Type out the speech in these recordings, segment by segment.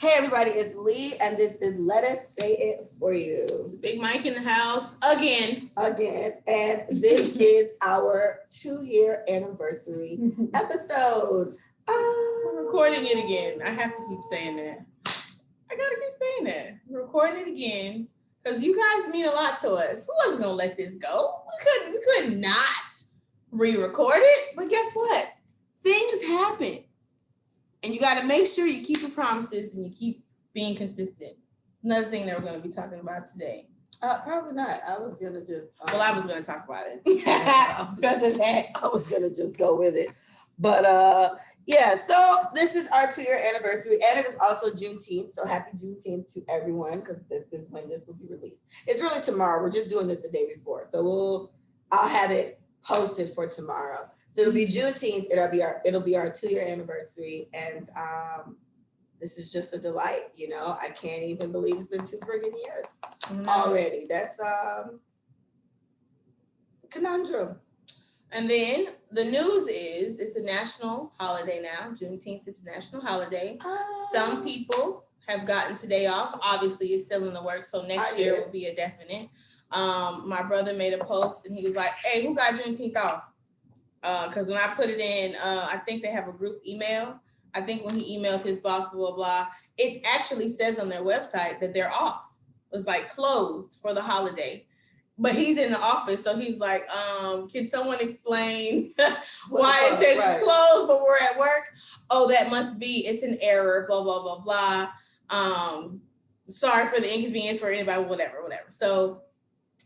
Hey everybody, it's Lee, and this is Let Us Say It For You. Big Mike in the house again. And this is our 2-year anniversary episode. We're recording it again. I have to keep saying that. I gotta keep saying that. We're recording it again because you guys mean a lot to us. We wasn't gonna let this go. We could not re-record it. But guess what? Things happen. And you got to make sure you keep your promises and you keep being consistent. Another thing that we're going to be talking about today. Probably not. I was going to just... I was going to talk about it. Because of that, I was going to just go with it. But yeah, so this is our 2-year anniversary, and it is also Juneteenth. So happy Juneteenth to everyone, because this is when this will be released. It's really tomorrow. We're just doing this the day before. So I'll have it posted for tomorrow. So it'll be Juneteenth. It'll be our 2-year anniversary, and this is just a delight. You know, I can't even believe it's been 2 friggin' years already. That's conundrum. And then the news is it's a national holiday now. Juneteenth is a national holiday. Some people have gotten today off. Obviously, it's still in the works, so next year will be a definite. My brother made a post, and he was like, "Hey, who got Juneteenth off?" Because when I put it in, I think they have a group email. I think when he emailed his boss, blah, blah, blah, it actually says on their website that they're off. It's like closed for the holiday. But he's in the office, so he's like, can someone explain why it says it's closed, but we're at work? Oh, that must be, it's an error, blah, blah, blah, blah. Sorry for the inconvenience for anybody, whatever. So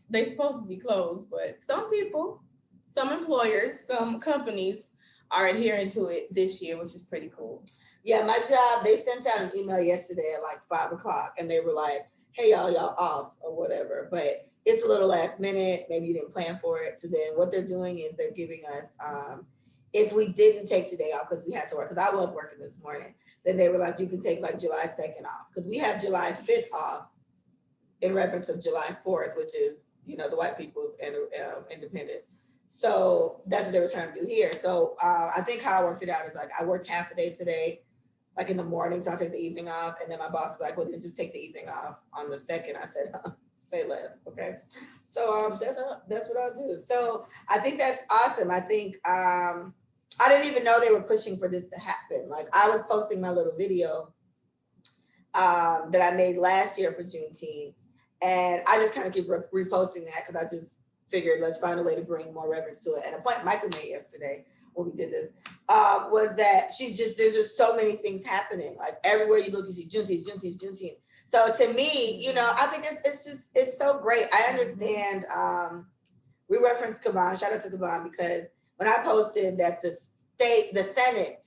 they're supposed to be closed, but some people, some employers, some companies are adhering to it this year, which is pretty cool. Yeah, my job, they sent out an email yesterday at like 5:00, and they were like, "Hey, y'all off," or whatever. But it's a little last minute. Maybe you didn't plan for it. So then what they're doing is they're giving us, if we didn't take today off because we had to work, because I was working this morning, then they were like, you can take like July 2nd off, because we have July 5th off in reference of July 4th, which is, you know, the white people's independence. So that's what they were trying to do here. So I think how I worked it out is like I worked half a day today, like in the morning, so I'll take the evening off. And then my boss was like, well, then just take the evening off on the 2nd. I said, say less, okay? So that's what I'll do. So I think that's awesome. I think I didn't even know they were pushing for this to happen. Like I was posting my little video that I made last year for Juneteenth. And I just kind of keep reposting that because I just figured let's find a way to bring more reverence to it. And a point Michael made yesterday when we did this was that there's just so many things happening. Like everywhere you look, you see Juneteenth. So to me, you know, I think it's so great. I understand. We referenced Kavan. Shout out to Kavan, because when I posted that the Senate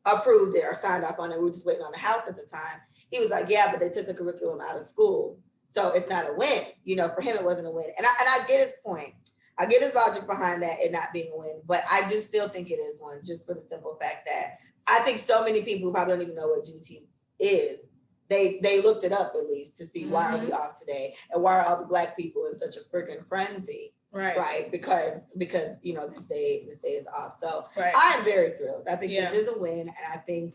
approved it or signed off on it, we were just waiting on the House at the time. He was like, yeah, but they took the curriculum out of schools. So it's not a win. You know, for him, it wasn't a win. And I get his point. I get his logic behind that, it not being a win. But I do still think it is one, just for the simple fact that I think so many people who probably don't even know what Juneteenth is, they looked it up at least to see why are we off today, and why are all the Black people in such a freaking frenzy. Right. Because you know, this day is off. So I am very thrilled. I think this is a win, and I think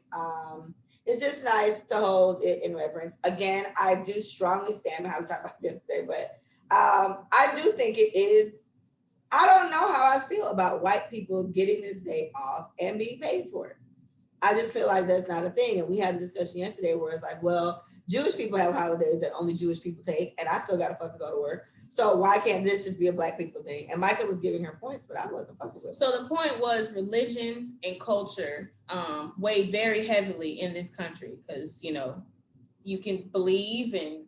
it's just nice to hold it in reverence. Again, I do strongly stand by how we talked about this yesterday, but I do think it is. I don't know how I feel about white people getting this day off and being paid for it. I just feel like that's not a thing. And we had a discussion yesterday where it's like, well, Jewish people have holidays that only Jewish people take, and I still got to fucking go to work. So why can't this just be a Black people thing? And Micah was giving her points, but I wasn't fucking with her. So the point was religion and culture weigh very heavily in this country, because, you know, you can believe and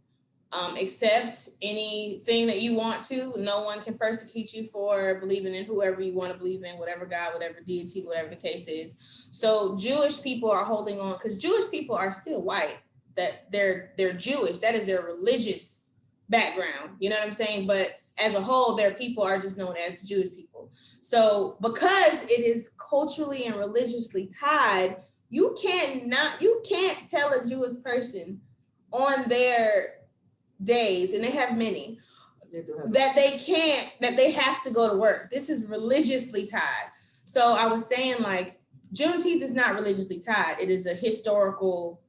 accept anything that you want to. No one can persecute you for believing in whoever you want to believe in, whatever God, whatever deity, whatever the case is. So Jewish people are holding on, because Jewish people are still white, that they're Jewish. That is their religious background. You know what I'm saying? But as a whole, their people are just known as Jewish people. So because it is culturally and religiously tied, you can't tell a Jewish person on their days, and they have many, that they have to go to work. This is religiously tied. So I was saying, like, Juneteenth is not religiously tied. It is a historical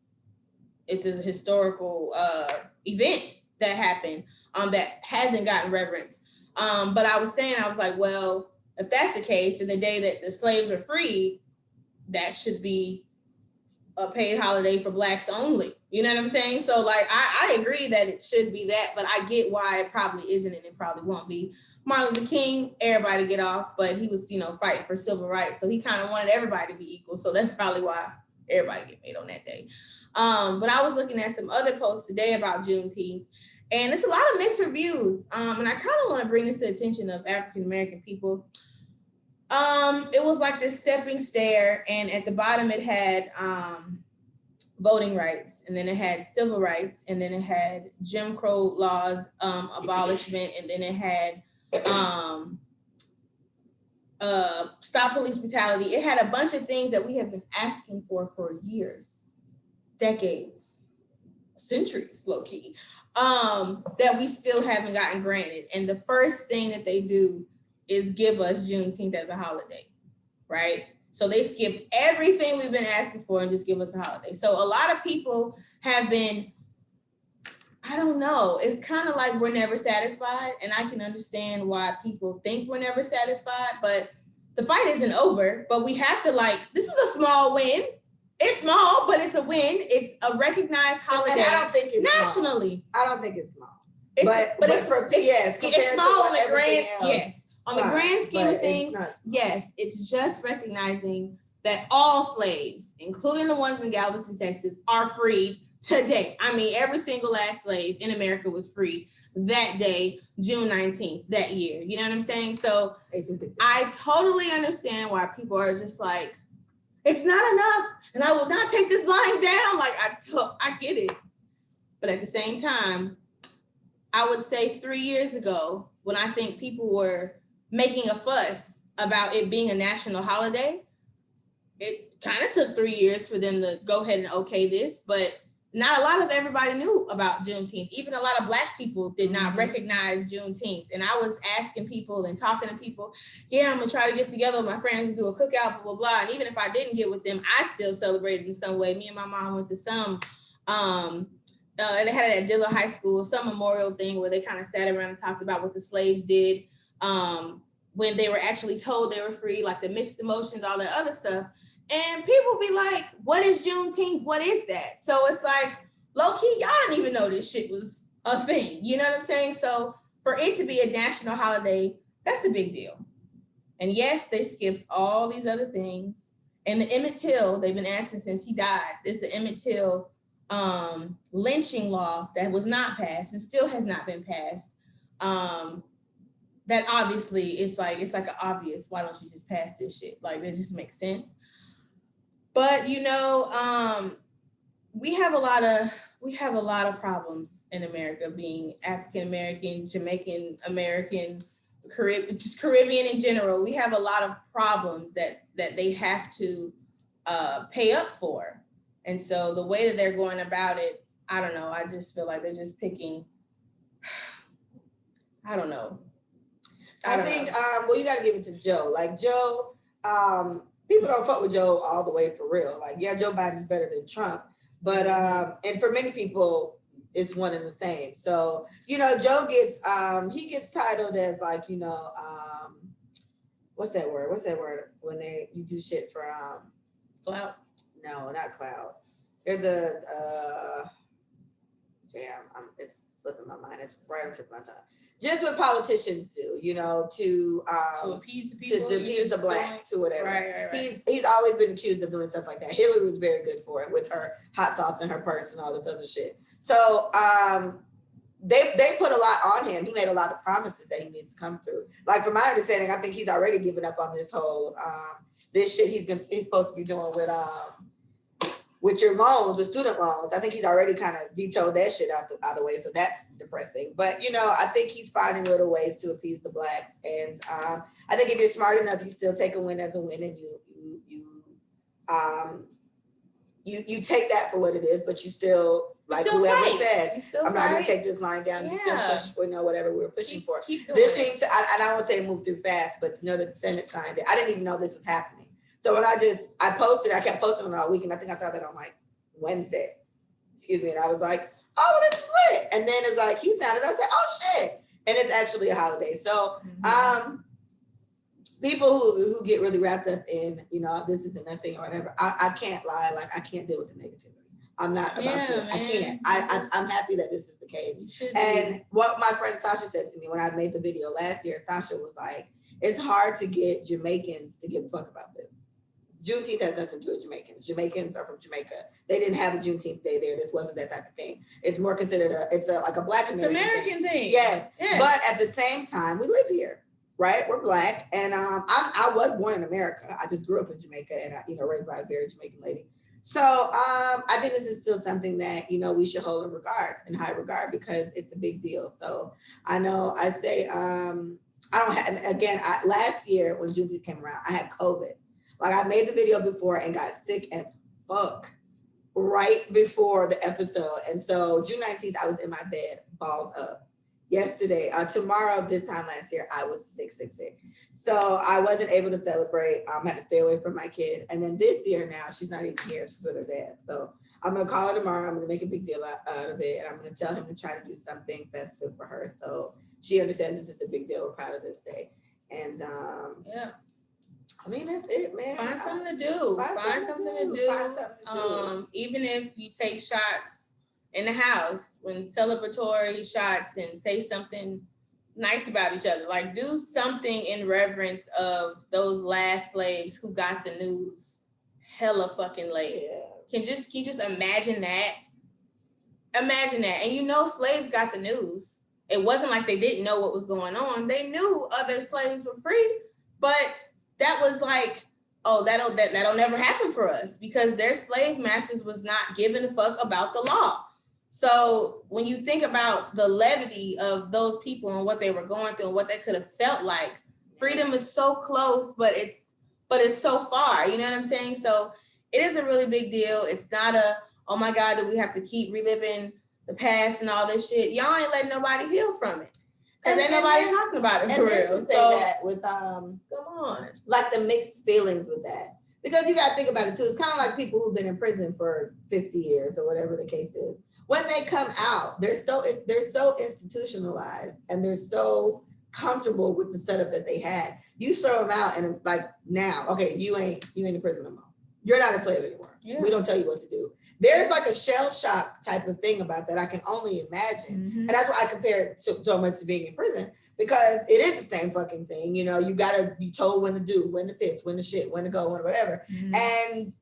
it's a historical event that happened that hasn't gotten reverence. But I was like, well, if that's the case, then the day that the slaves were freed, that should be a paid holiday for Blacks only. You know what I'm saying? So like, I agree that it should be that, but I get why it probably isn't, and it probably won't be. Martin Luther King, everybody get off, but he was, fighting for civil rights. So he kind of wanted everybody to be equal. So that's probably why everybody get paid on that day. But I was looking at some other posts today about Juneteenth, and it's a lot of mixed reviews. And I kind of want to bring this to the attention of African-American people. It was like this stepping stair, and at the bottom it had voting rights, and then it had civil rights, and then it had Jim Crow laws abolishment, and then it had stop police brutality. It had a bunch of things that we have been asking for years, decades, centuries, low key, that we still haven't gotten granted. And the first thing that they do is give us Juneteenth as a holiday, right? So they skipped everything we've been asking for and just give us a holiday. So a lot of people have been, I don't know, it's kind of like we're never satisfied. And I can understand why people think we're never satisfied, but the fight isn't over. But we have to this is a small win. It's small, but it's a win. It's a recognized holiday. And I don't think it's nationally. Small. I don't think it's small. It's small on the grand, yes. On the grand scheme of things, yes, it's just recognizing that all slaves, including the ones in Galveston, Texas, are freed today. I mean, every single last slave in America was freed that day, June 19th, that year. You know what I'm saying? So I totally understand why people are just like, it's not enough, and I will not take this lying down. Like, I get it. But at the same time, I would say 3 years ago, when I think people were making a fuss about it being a national holiday, it kind of took 3 years for them to go ahead and okay this, but not a lot of everybody knew about Juneteenth. Even a lot of Black people did not recognize Juneteenth. And I was asking people and talking to people, yeah, I'm gonna try to get together with my friends and do a cookout, blah, blah, blah. And even if I didn't get with them, I still celebrated in some way. Me and my mom went to some, they had it at Dillard High School, some memorial thing where they kind of sat around and talked about what the slaves did when they were actually told they were free, like the mixed emotions, all that other stuff. And people be like, what is Juneteenth? What is that? So it's like, low key, y'all didn't even know this shit was a thing. You know what I'm saying? So for it to be a national holiday, that's a big deal. And yes, they skipped all these other things. And the Emmett Till, they've been asking since he died, this is the Emmett Till lynching law that was not passed and still has not been passed. That obviously it's like an obvious, why don't you just pass this shit? Like, that just makes sense. But we have a lot of problems in America, being African American, Jamaican American, just Caribbean in general. We have a lot of problems that they have to pay up for. And so the way that they're going about it, I don't know. I just feel like they're just picking. I don't know. I think you got to give it to Joe. Like Joe, people don't fuck with Joe all the way for real. Like, yeah, Joe Biden's better than Trump, but and for many people, it's one and the same. So Joe gets he gets titled as like what's that word? What's that word when you do shit for clout? No, not clout. There's a it's slipping my mind. It's right on the tip of my tongue. Just what politicians do, to appease the people, to appease the Blacks, to whatever. Right. He's always been accused of doing stuff like that. Hillary was very good for it with her hot sauce in her purse and all this other shit. So they put a lot on him. He made a lot of promises that he needs to come through. Like, from my understanding, I think he's already given up on this whole this shit he's supposed to be doing with your loans, with student loans. I think he's already kind of vetoed that shit out the way. So that's depressing. But, I think he's finding little ways to appease the Blacks. And I think if you're smart enough, you still take a win as a win, and you take that for what it is, but you still, like whoever said, I'm not going to take this line down. You still push, whatever we were pushing for. This seems to, I don't want to say it moved through fast, but to know that the Senate signed it. I didn't even know this was happening. So when I kept posting it all week, and I think I saw that on like Wednesday. excuse me, and I was like, oh, well, this is lit. And then it's like, he sounded, I said, oh shit. And it's actually a holiday. So, people who get really wrapped up in, you know, this isn't nothing or whatever, I can't lie, like I can't deal with the negativity. I'm not about to, I can't. I'm happy that this is the case. And what my friend Sasha said to me when I made the video last year, Sasha was like, it's hard to get Jamaicans to give a fuck about this. Juneteenth has nothing to do with Jamaicans. Jamaicans are from Jamaica. They didn't have a Juneteenth day there. This wasn't that type of thing. It's more considered like a Black American thing. Yes. But at the same time, we live here, right? We're Black, and I was born in America. I just grew up in Jamaica, and I, raised by a very Jamaican lady. So I think this is still something that we should hold in high regard, because it's a big deal. So I know I say I don't have. Again, last year when Juneteenth came around, I had COVID. Like, I made the video before and got sick as fuck right before the episode. And so June 19th, I was in my bed, balled up. Yesterday, tomorrow, this time last year, I was sick. So I wasn't able to celebrate. I had to stay away from my kid. And then this year now, she's not even here. She's with her dad. So I'm going to call her tomorrow. I'm going to make a big deal out of it. And I'm going to tell him to try to do something festive for her. So she understands this is a big deal. We're proud of this day. And yeah. I mean, that's it, man. Find something to do. Find something to do. Even if you take shots in the house, when celebratory shots, and say something nice about each other. Like, do something in reverence of those last slaves who got the news hella fucking late. Yeah. Can you just imagine that? Imagine that. And slaves got the news. It wasn't like they didn't know what was going on. They knew other slaves were free, but that was like, oh, that'll never happen for us, because their slave masters was not giving a fuck about the law. So when you think about the levity of those people and what they were going through and what they could have felt like, freedom is so close, but it's so far. You know what I'm saying? So it is a really big deal. It's not oh my God, do we have to keep reliving the past and all this shit? Y'all ain't letting nobody heal from it. Because ain't nobody talking about it for real. To say that with come on, like the mixed feelings with that, because you got to think about it too. It's kind of like people who've been in prison for 50 years or whatever the case is. When they come out, they're so institutionalized and they're so comfortable with the setup that they had. You throw them out and like now, okay, you ain't in prison no more. You're not a slave anymore. Yeah. We don't tell you what to do. There's like a shell shock type of thing about that. I can only imagine. Mm-hmm. And that's why I compare it so much to being in prison, because it is the same fucking thing. You got to be told when to do, when to piss, when to shit, when to go, when whatever. Mm-hmm. And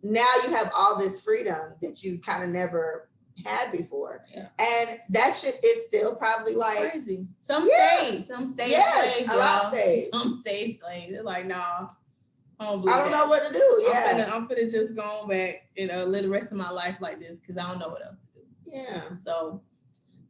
now you have all this freedom that you've kind of never had before. Yeah. And that shit is still probably like crazy. Some states slaves, a lot of states. Some states slaves. They're like, nah. I don't know what to do. Yeah, I'm finna just go back and live the rest of my life like this, because I don't know what else to do. Yeah. So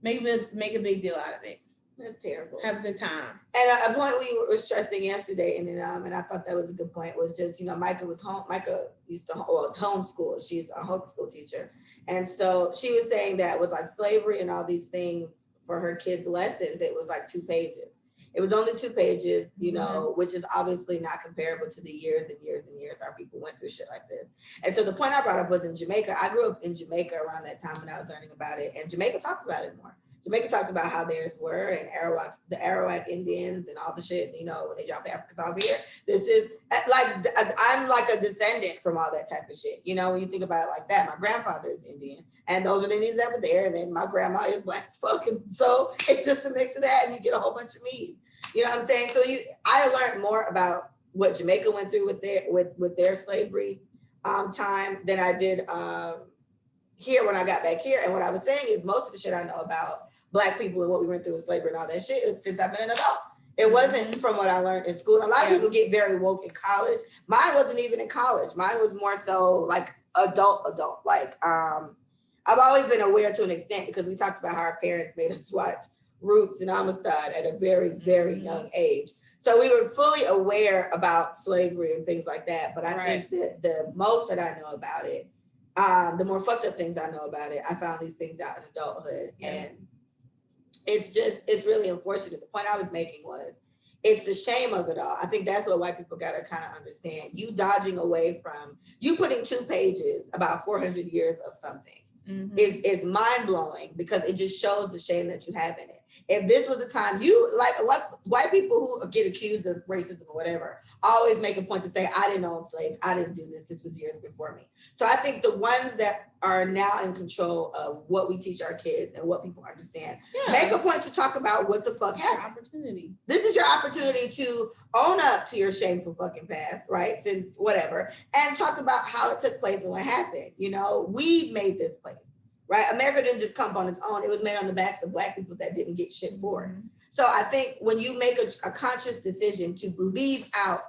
make a big deal out of it. That's terrible. Have a good time. And a point we were stressing yesterday, and I thought that was a good point, was just Micah was home. Micah used to homeschool. She's a homeschool teacher, and so she was saying that with like slavery and all these things for her kids' lessons, it was like 2 pages. It was only 2 pages, mm-hmm. which is obviously not comparable to the years and years and years our people went through shit like this. And so the point I brought up was in Jamaica. I grew up in Jamaica around that time when I was learning about it, and Jamaica talked about it more. Jamaica talked about how theirs were, and the Arawak Indians and all the shit, when they dropped Africans off here. This is like, I'm like a descendant from all that type of shit. When you think about it like that, my grandfather is Indian, and those are the Indians that were there, and then my grandma is Black as fuck. And so it's just a mix of that, and you get a whole bunch of meat. You know what I'm saying? So I learned more about what Jamaica went through with their slavery time than I did here when I got back here. And what I was saying is most of the shit I know about Black people and what we went through with slavery and all that shit is since I've been an adult. It wasn't from what I learned in school. And a lot of people get very woke in college. Mine wasn't even in college. Mine was more so like adult. Like I've always been aware to an extent, because we talked about how our parents made us watch Roots and Amistad at a very, very young age. So we were fully aware about slavery and things like that. But I think that the most that I know about it, the more fucked up things I know about it, I found these things out in adulthood. Yeah. And it's really unfortunate. The point I was making was, it's the shame of it all. I think that's what white people got to kind of understand. You dodging away from, you putting 2 pages about 400 years of something. is mind-blowing, because it just shows the shame that you have in it. If this was a time, you like what white people who get accused of racism or whatever always make a point to say, I didn't own slaves, I didn't do this was years before me. So I think the ones that are now in control of what we teach our kids and what people understand, make a point to talk about what the fuck happened. Opportunity. This is your opportunity to own up to your shameful fucking past, right? Since whatever, and talk about how it took place and what happened. You know, we made this place. Right? America didn't just come on its own. It was made on the backs of Black people that didn't get shit for it. So I think when you make a conscious decision to leave out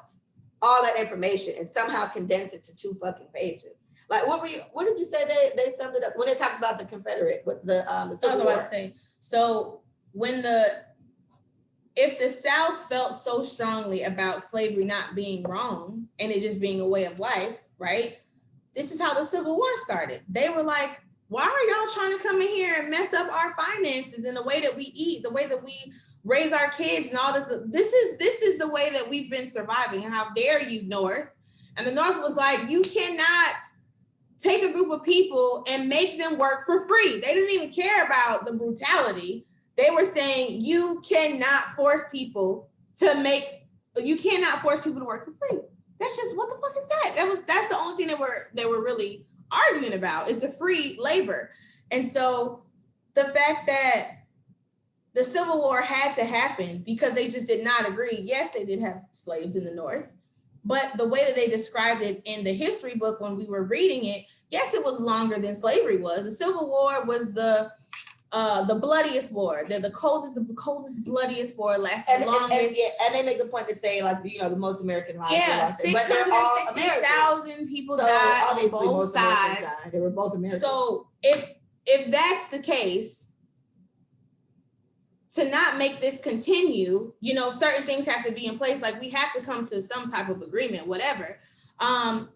all that information and somehow condense it to 2 fucking pages. Like what did you say they summed it up when they talked about the Confederate with the Civil War? So if the South felt so strongly about slavery not being wrong and it just being a way of life, right? This is how the Civil War started. They were like, why are y'all trying to come in here and mess up our finances and the way that we eat, the way that we raise our kids and all this? This is the way that we've been surviving. How dare you, North? And the North was like, you cannot take a group of people and make them work for free. They didn't even care about the brutality. They were saying you cannot force people to work for free. That's just, what the fuck is that? That's the only thing they were really arguing about, is the free labor. And so the fact that the Civil War had to happen because they just did not agree. Yes, they did have slaves in the North, but the way that they described it in the history book when we were reading it, yes, it was longer than slavery was. The Civil War was the bloodiest war. The coldest, bloodiest war, lasted longest. And they make the point to say, like, you know, the most American lives. Yeah, 660,000 people died on both sides. They were both American. So if that's the case, to not make this continue, you know, certain things have to be in place. Like, we have to come to some type of agreement, whatever.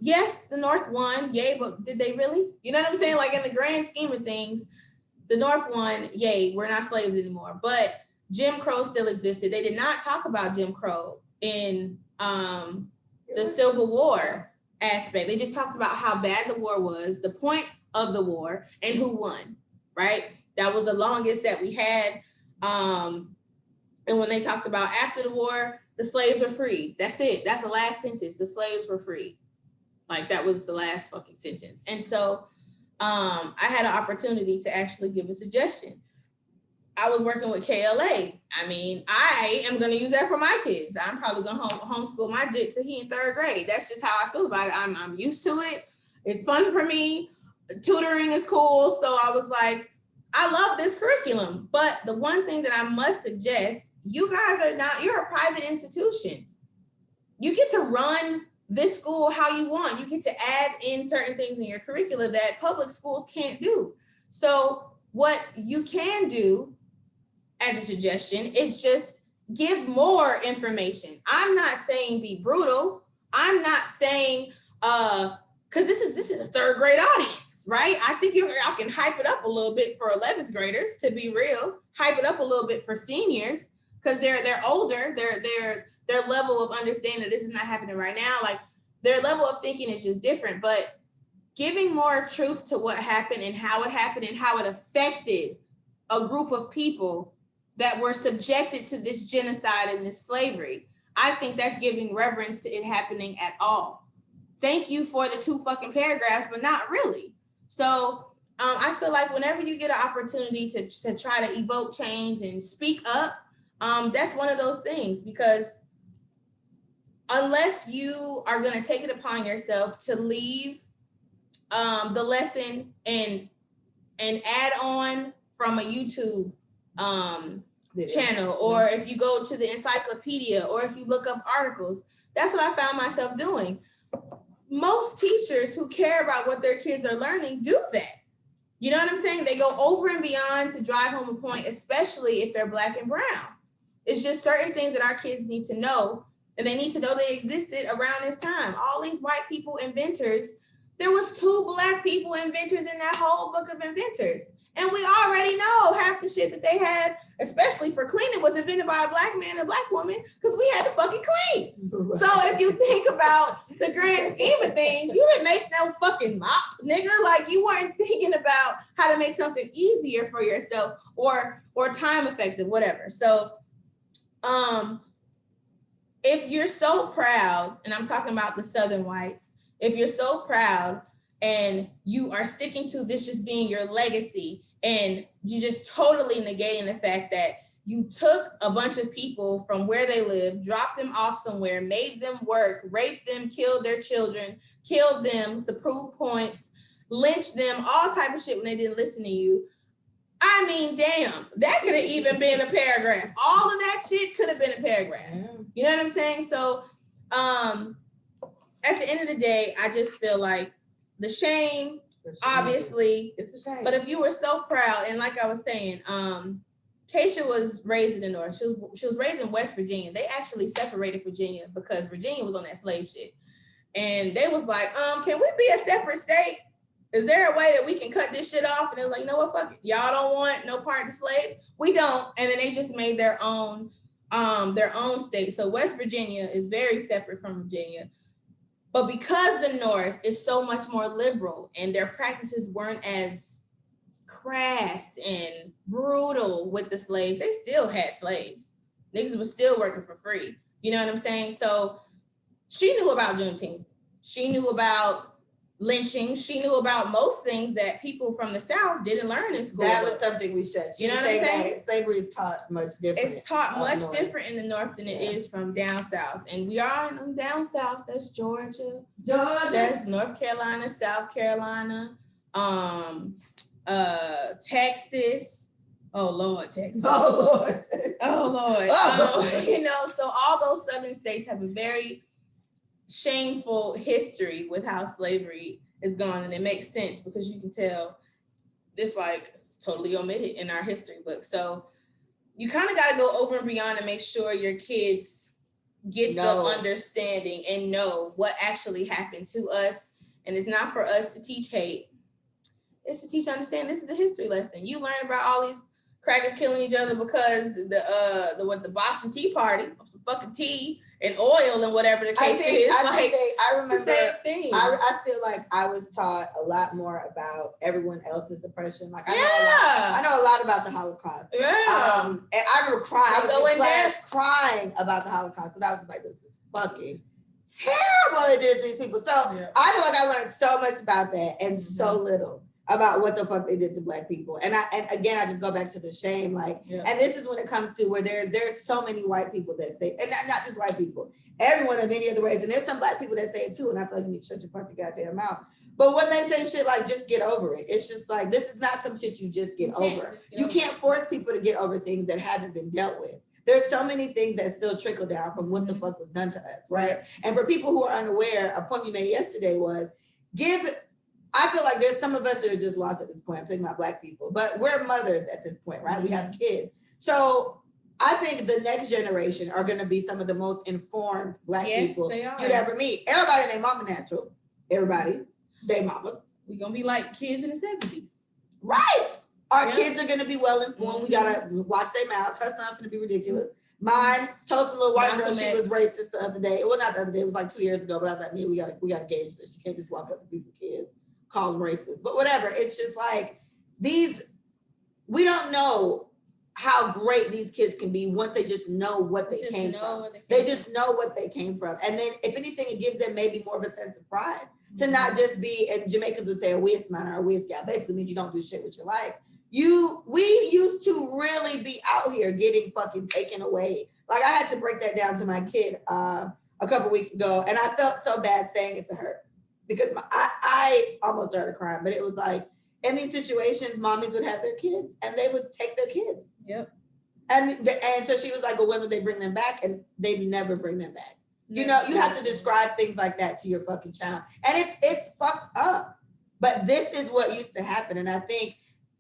Yes, the North won, yay, but did they really? You know what I'm saying? Like, in the grand scheme of things, the North won, yay, we're not slaves anymore. But Jim Crow still existed. They did not talk about Jim Crow in the Civil War aspect. They just talked about how bad the war was, the point of the war, and who won, right? That was the longest that we had. And when they talked about after the war, the slaves were freed. That's it. That's the last sentence. The slaves were freed. Like, that was the last fucking sentence. And so I had an opportunity to actually give a suggestion. I was working with KLA. I mean, I am going to use that for my kids. I'm probably going to homeschool my jit till he in 3rd grade. That's just how I feel about it. I'm used to it. It's fun for me. Tutoring is cool. So I was like, I love this curriculum. But the one thing that I must suggest, you guys are not, you're a private institution. You get to run this school how you want. You get to add in certain things in your curricula that public schools can't do. So what you can do as a suggestion is just give more information. I'm not saying be brutal. I'm not saying, because this is a 3rd grade audience, right? I think y'all can hype it up a little bit for 11th graders, to be real. Hype it up a little bit for seniors, because they're older. Their level of understanding that this is not happening right now, like, their level of thinking is just different. But giving more truth to what happened and how it happened and how it affected a group of people that were subjected to this genocide and this slavery, I think that's giving reverence to it happening at all. Thank you for the 2 fucking paragraphs, but not really. So I feel like whenever you get an opportunity to try to evoke change and speak up, that's one of those things, because unless you are going to take it upon yourself to leave the lesson and add on from a YouTube channel, or if you go to the encyclopedia, or if you look up articles, that's what I found myself doing. Most teachers who care about what their kids are learning do that. You know what I'm saying? They go over and beyond to drive home a point, especially if they're Black and brown. It's just certain things that our kids need to know, and they need to know they existed around this time. All these white people inventors, there was 2 Black people inventors in that whole book of inventors. And we already know half the shit that they had, especially for cleaning, was invented by a Black man and a Black woman, because we had to fucking clean. Right. So if you think about the grand scheme of things, you didn't make no fucking mop, nigga. Like, you weren't thinking about how to make something easier for yourself or time effective, whatever. So if you're so proud, and I'm talking about the Southern whites, if you're so proud and you are sticking to this just being your legacy, and you just totally negating the fact that you took a bunch of people from where they live, dropped them off somewhere, made them work, raped them, killed their children, killed them to prove points, lynched them, all type of shit when they didn't listen to you. I mean, damn, that could have even been a paragraph. All of that shit could have been a paragraph. Yeah. You know what I'm saying? So at the end of the day, I just feel like the shame, obviously, it's a shame. But if you were so proud, and like I was saying, Keisha was raised in the North. She was raised in West Virginia. They actually separated Virginia because Virginia was on that slave shit. And they was like, can we be a separate state? Is there a way that we can cut this shit off? And it was like, you know what, fuck it. Y'all don't want no part of the slaves? We don't. And then they just made their own state. So West Virginia is very separate from Virginia. But because the North is so much more liberal and their practices weren't as crass and brutal with the slaves, they still had slaves. Niggas was still working for free. You know what I'm saying? So she knew about Juneteenth. She knew about lynching. She knew about most things that people from the South didn't learn in school. That was something we stressed. You know what I'm saying? Slavery is taught much different. It's taught much different in the North than it is from down South. And we are down South. That's Georgia. That's North Carolina, South Carolina, Texas. Oh Lord, Texas. Oh Lord. Oh Lord. You know, so all those southern states have a very shameful history with how slavery is gone, and it makes sense because you can tell this like totally omitted in our history book. So you kind of got to go over and beyond and make sure your kids get the understanding and know what actually happened to us. And it's not for us to teach hate. It's to teach understand. This is the history lesson. You learn about all these crackers killing each other because the Boston Tea Party, some fucking tea and oil and whatever the case is. I remember the same thing. I feel like I was taught a lot more about everyone else's oppression. Like I know a lot about the Holocaust. Yeah. And I remember crying. I was in class crying about the Holocaust because I was like, this is fucking terrible it did to these people. So I feel like I learned so much about that and so little about what the fuck they did to Black people. And again, I just go back to the shame, like, and this is when it comes to where there's so many white people that say, and not just white people, everyone in many other ways, and there's some Black people that say it too, and I feel like you need to shut your fucking goddamn mouth. But when they say shit like, just get over it, it's just like, this is not some shit you just get over. You can't force people to get over things that haven't been dealt with. There's so many things that still trickle down from what the fuck was done to us, right? And for people who are unaware, a point you made yesterday was, I feel like there's some of us that are just lost at this point. I'm talking about Black people, but we're mothers at this point, right? We have kids. So I think the next generation are going to be some of the most informed Black people you'd ever meet. Everybody named Mama Natural. Everybody, they mamas. We're going to be like kids in the 70s. Right. Our kids are going to be well informed. We got to watch their mouths. Her son's going to be ridiculous. Mine told some little white girl she was racist the other day. Well, not the other day. It was like 2 years ago. But I was like, man, we got to gauge this. You can't just walk up to people's kids, call them racist. But whatever. It's just like we don't know how great these kids can be once they just know what they came from. They just know what they came from. And then if anything, it gives them maybe more of a sense of pride to not just be, and Jamaicans would say a waste man or a waste gal. Basically means you don't do shit with your life. We used to really be out here getting fucking taken away. Like I had to break that down to my kid a couple weeks ago, and I felt so bad saying it to her because I almost started crying. But it was like in these situations, mommies would have their kids and they would take their kids. Yep. And so she was like, well, when would they bring them back? And they'd never bring them back. You know, you have to describe things like that to your fucking child, and it's fucked up. But this is what used to happen, and I think.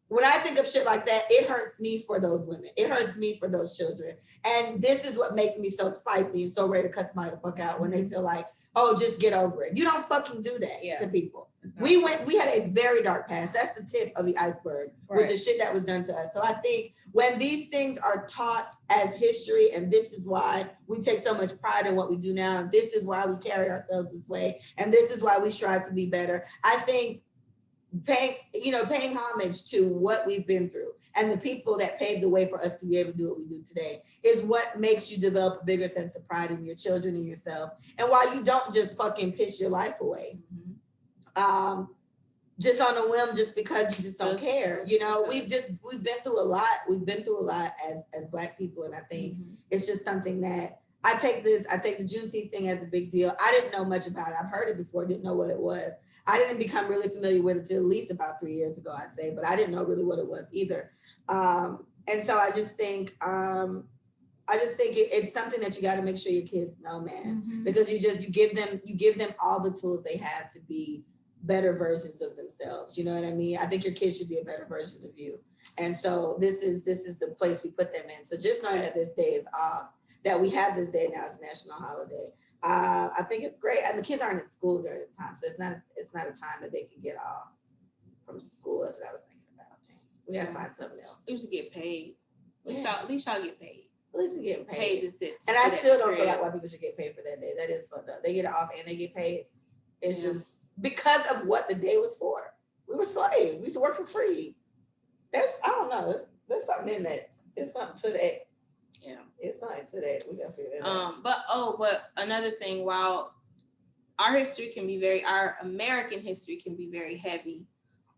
When I think of shit like that, it hurts me for those women. It hurts me for those children. And this is what makes me so spicy and so ready to cut somebody the fuck out when they feel like, oh, just get over it. You don't fucking do that to people. We had a very dark past. That's the tip of the iceberg with the shit that was done to us. So I think when these things are taught as history, and this is why we take so much pride in what we do now, and this is why we carry ourselves this way, and this is why we strive to be better, I think paying homage to what we've been through and the people that paved the way for us to be able to do what we do today is what makes you develop a bigger sense of pride in your children and yourself. And why you don't just fucking piss your life away. Just on a whim, just because you just don't care. We've been through a lot. We've been through a lot as Black people. And I think it's just something that I take the Juneteenth thing as a big deal. I didn't know much about it. I've heard it before, didn't know what it was. I didn't become really familiar with it till at least about 3 years ago, I'd say, but I didn't know really what it was either. And so I just think it's something that you got to make sure your kids know, man, because you give them all the tools they have to be better versions of themselves. You know what I mean? I think your kids should be a better version of you. And so this is the place we put them in. So just knowing that this day is off, that we have this day now as a national holiday. I think it's great. And the kids aren't in school during this time, so it's not a time that they can get off from school. That's what I was thinking about. We gotta find something else. We should get paid. At least y'all get paid. At least we get paid. To sit. And I still don't feel like white people should get paid for that day. That is fucked up. They get it off and they get paid. It's just because of what the day was for. We were slaves. We used to work for free. I don't know. There's something in that. There's something to that. Yeah, it's something to that. We gotta figure that out. But another thing, while our American history can be very heavy,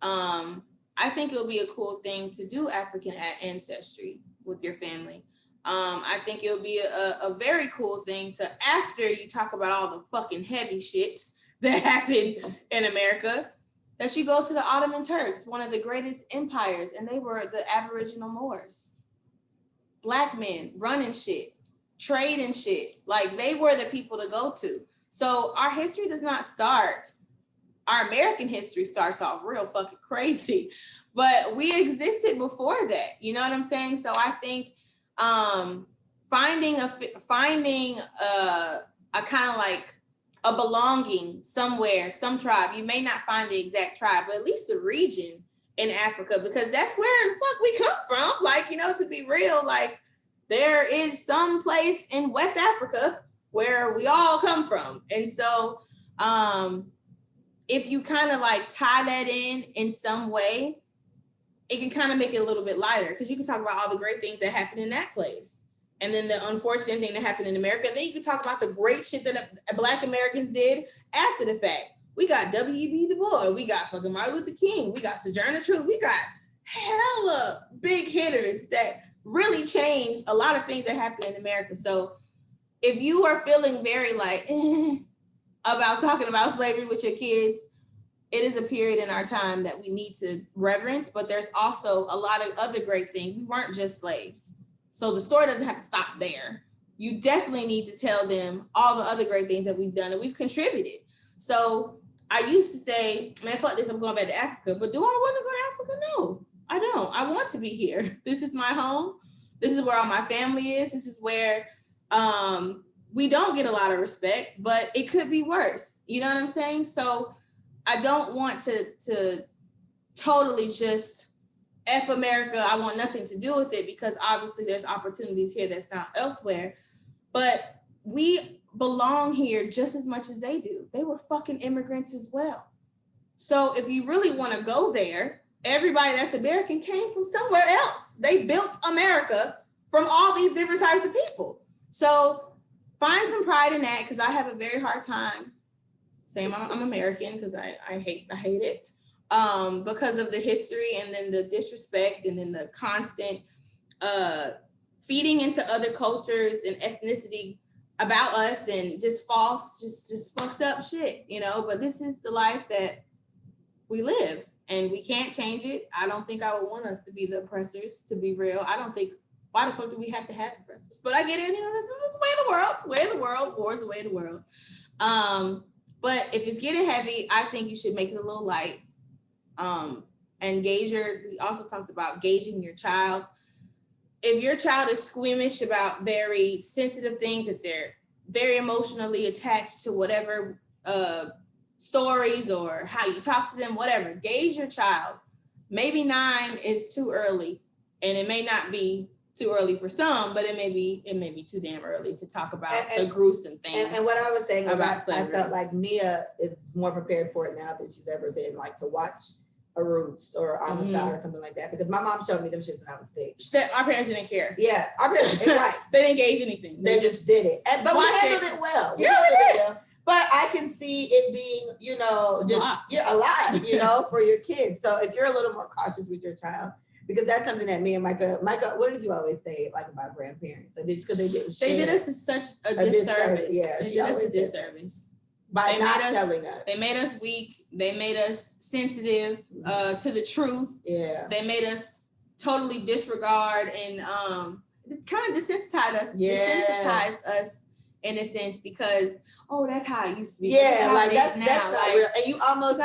I think it'll be a cool thing to do African ancestry with your family. I think it'll be a very cool thing to, after you talk about all the fucking heavy shit that happened in America, that you go to the Ottoman Turks, one of the greatest empires, and they were the Aboriginal Moors. Black men running shit, trading shit. Like, they were the people to go to. So our history does not start. Our American history starts off real fucking crazy, but we existed before that. You know what I'm saying? So I think finding a kind of like a belonging somewhere, some tribe. You may not find the exact tribe, but at least the region in Africa, because that's where the fuck we come from. Like, to be real, like, there is some place in West Africa where we all come from. And so if you kind of like tie that in some way, it can kind of make it a little bit lighter, because you can talk about all the great things that happened in that place. And then the unfortunate thing that happened in America. Then you can talk about the great shit that Black Americans did after the fact. We got W.E.B. Du Bois. We got fucking Martin Luther King. We got Sojourner Truth. We got hella big hitters that really changed a lot of things that happened in America. So if you are feeling very like about talking about slavery with your kids, it is a period in our time that we need to reverence, but there's also a lot of other great things. We weren't just slaves. So the story doesn't have to stop there. You definitely need to tell them all the other great things that we've done and we've contributed. So I used to say, man, fuck this, I'm going back to Africa. But do I want to go to Africa? No, I don't. I want to be here. This is my home. This is where all my family is. This is where we don't get a lot of respect, but it could be worse. You know what I'm saying? So I don't want to totally just F America. I want nothing to do with it, because obviously there's opportunities here that's not elsewhere. But we belong here just as much as they do. They were fucking immigrants as well. So if you really want to go there, everybody that's American came from somewhere else. They built America from all these different types of people. So find some pride in that, because I have a very hard time saying I'm American, because I hate it. Because of the history, and then the disrespect, and then the constant feeding into other cultures and ethnicity about us, and just false, just fucked up shit, but this is the life that we live, and we can't change it. I don't think I would want us to be the oppressors, to be real. I don't think, why the fuck do we have to have oppressors? But I get it, this is the way of the world. It's the way of the world. War is the way of the world. But if it's getting heavy, I think you should make it a little light. And we also talked about gauging your child. If your child is squeamish about very sensitive things, if they're very emotionally attached to whatever stories or how you talk to them, whatever, gauge your child. Maybe 9 is too early, and it may not be too early for some, but it may be too damn early to talk about the gruesome things. And what I was saying about slavery, I felt like Mia is more prepared for it now than she's ever been, like to watch a Roots or Amistad or something like that, because my mom showed me them shits when I was 6. Our parents didn't care. Yeah, our parents, right. They didn't gauge anything. They just did it. But we handled it well. Yeah, we did. But I can see it being, you know, just a lot, you know, for your kids. So if you're a little more cautious with your child, because that's something that me and Micah, what did you always say like about grandparents? Like, just because they didn't share. They did us such a disservice. Yeah, they did us a disservice. By not telling us. They made us weak. They made us sensitive to the truth. Yeah. They made us totally disregard and kind of desensitized us in a sense, because that's how it used to be. Yeah, like that's not like, real. And you almost